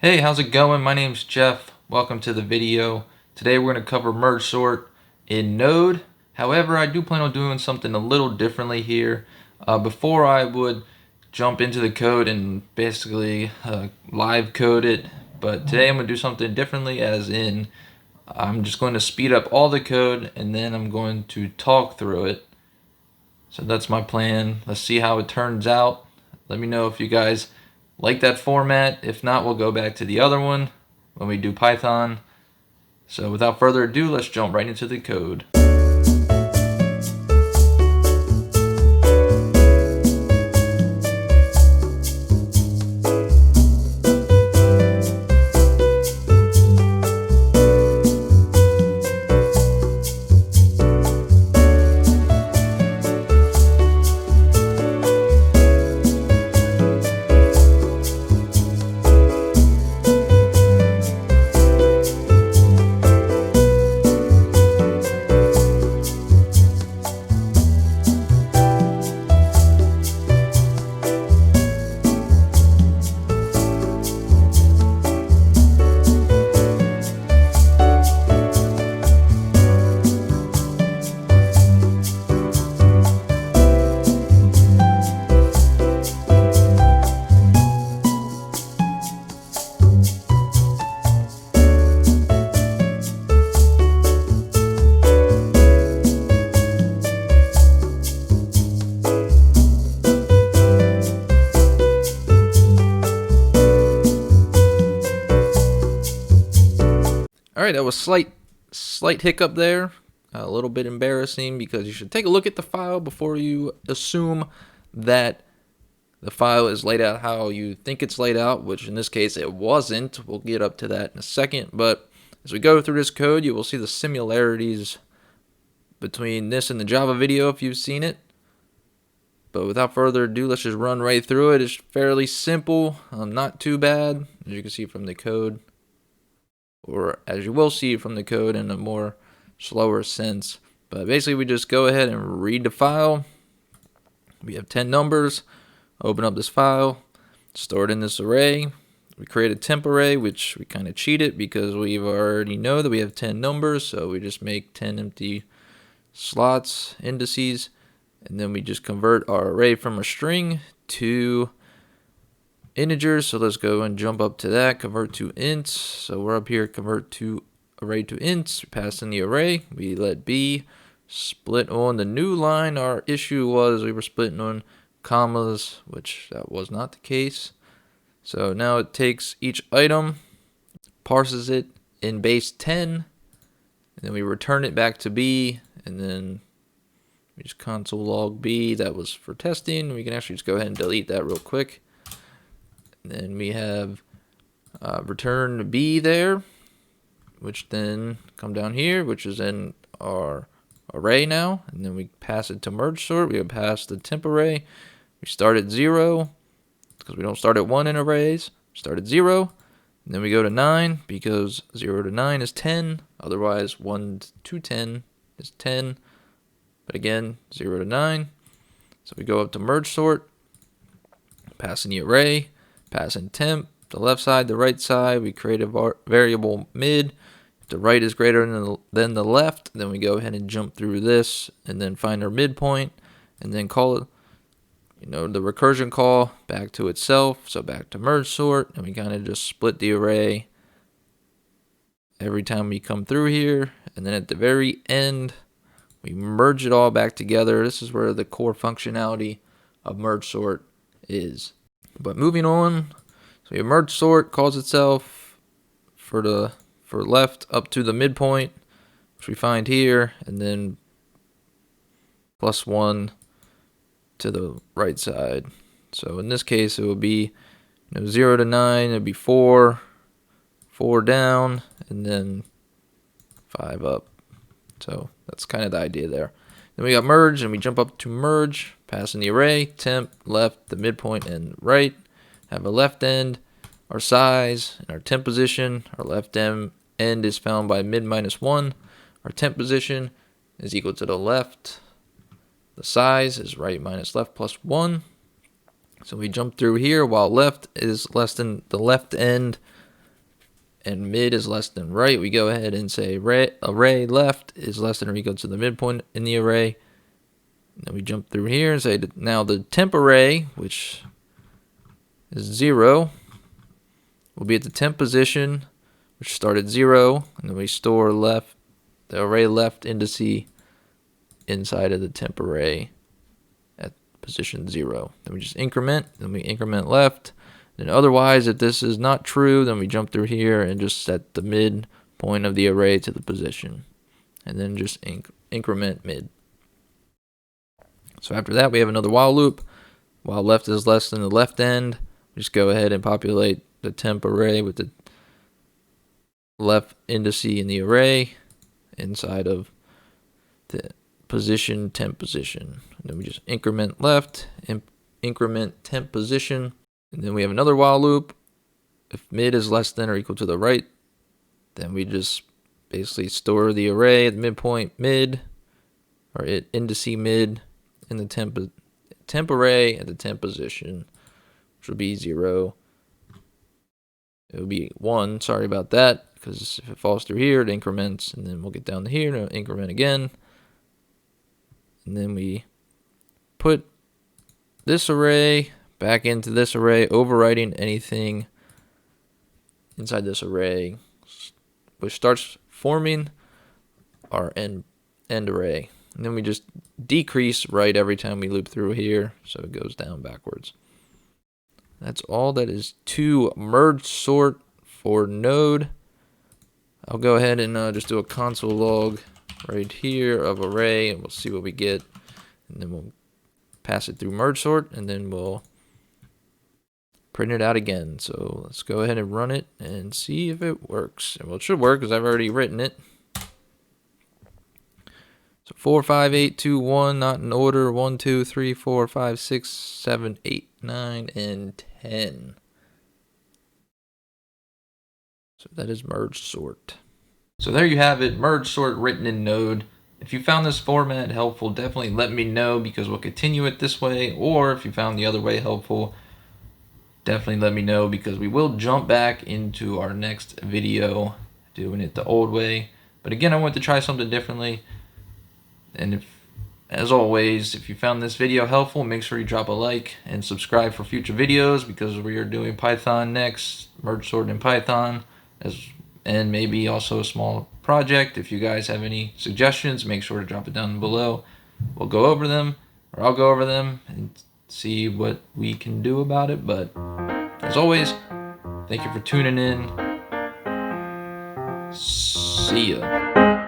Hey, how's it going? My name's Jeff. Welcome to the video. Today we're going to cover merge sort in Node. However, I do plan on doing something a little differently here. Before I would jump into the code and basically live code it, but today I'm going to do something differently, as in I'm just going to speed up all the code and then I'm going to talk through it. So that's my plan. Let's see how it turns out. Let me know if you guys like that format. If not, we'll go back to the other one when we do Python. So without further ado, let's jump right into the code. Alright, that was slight hiccup there. A little bit embarrassing because you should take a look at the file before you assume that the file is laid out how you think it's laid out, which in this case it wasn't. We'll get up to that in a second, but as we go through this code, you will see the similarities between this and the Java video if you've seen it. But without further ado, let's just run right through it. It's fairly simple, not too bad, as you can see from the code, or as you will see from the code in a more slower sense. But basically we just go ahead and read the file. We have 10 numbers. Open up this file, store it in this array. We create a temp array, which we kind of cheated because we already know that we have 10 numbers, so we just make 10 empty slots, indices, and then we just convert our array from a string to integers. So let's go and jump up to that, convert to ints. So we're up here, convert to array to ints, pass in the array, we let b, split on the new line. Our issue was we were splitting on commas, which that was not the case. So now it takes each item, parses it in base 10, and then we return it back to b, and then we just console log b. That was for testing. We can actually just go ahead and delete that real quick. And then we have return b there, which then come down here, which is in our array now, and then we pass it to merge sort. We would pass the temp array. We start at 0 because we don't start at 1 in arrays. Start at 0, and then we go to 9 because 0 to 9 is 10. Otherwise, 1 to 10 is 10. But again, 0 to 9. So we go up to merge sort, pass in the array, pass in temp, the left side, the right side. We create a variable mid. If the right is greater than the left, then we go ahead and jump through this and then find our midpoint and then call it, the recursion call back to itself. So back to merge sort, and we kind of just split the array every time we come through here. And then at the very end, we merge it all back together. This is where the core functionality of merge sort is. But moving on, so your merge sort calls itself for left up to the midpoint, which we find here, and then +1 to the right side. So in this case, it will be 0 to 9. It'd be 4 down, and then 5 up. So that's kind of the idea there. Then we got merge, and we jump up to merge, pass in the array, temp, left, the midpoint, and right. Have a left end, our size, and our temp position. Our left end is found by mid -1. Our temp position is equal to the left. The size is right minus left plus 1. So we jump through here while left is less than the left end and mid is less than right, we go ahead and say array left is less than or equal to the midpoint in the array. And then we jump through here and say that now the temp array, which is 0, will be at the temp position, which started 0, and then we store left the array left indice inside of the temp array at position 0. Then we just increment, then we increment left. And otherwise, if this is not true, then we jump through here and just set the midpoint of the array to the position. And then just increment mid. So after that, we have another while loop. While left is less than the left end, we just go ahead and populate the temp array with the left indice in the array inside of the position temp position. And then we just increment left, increment temp position. And then we have another while loop. If mid is less than or equal to the right, then we just basically store the array at the midpoint mid, or indice mid in the temp array at the temp position, which will be 0. It will be 1, sorry about that, because if it falls through here, it increments, and then we'll get down to here and increment again. And then we put this array back into this array, overwriting anything inside this array, which starts forming our end array. And then we just decrease right every time we loop through here, so it goes down backwards. That's all that is to merge sort for Node. I'll go ahead and just do a console log right here of array, and we'll see what we get. And then we'll pass it through merge sort, and then we'll print it out again. So let's go ahead and run it and see if it works. And well, it should work because I've already written it. So 4, 5, 8, 2, 1, not in order. 1, 2, 3, 4, 5, 6, 7, 8, 9, and 10. So that is merge sort. So there you have it, merge sort written in Node. If you found this format helpful, definitely let me know, because we'll continue it this way. Or if you found the other way helpful, definitely let me know, because we will jump back into our next video doing it the old way. But again, I want to try something differently. And as always, if you found this video helpful, make sure you drop a like and subscribe for future videos, because we are doing Python next, merge sort in Python, and maybe also a small project. If you guys have any suggestions, make sure to drop it down below. We'll go over them, or I'll go over them and see what we can do about it. But as always, thank you for tuning in. See ya.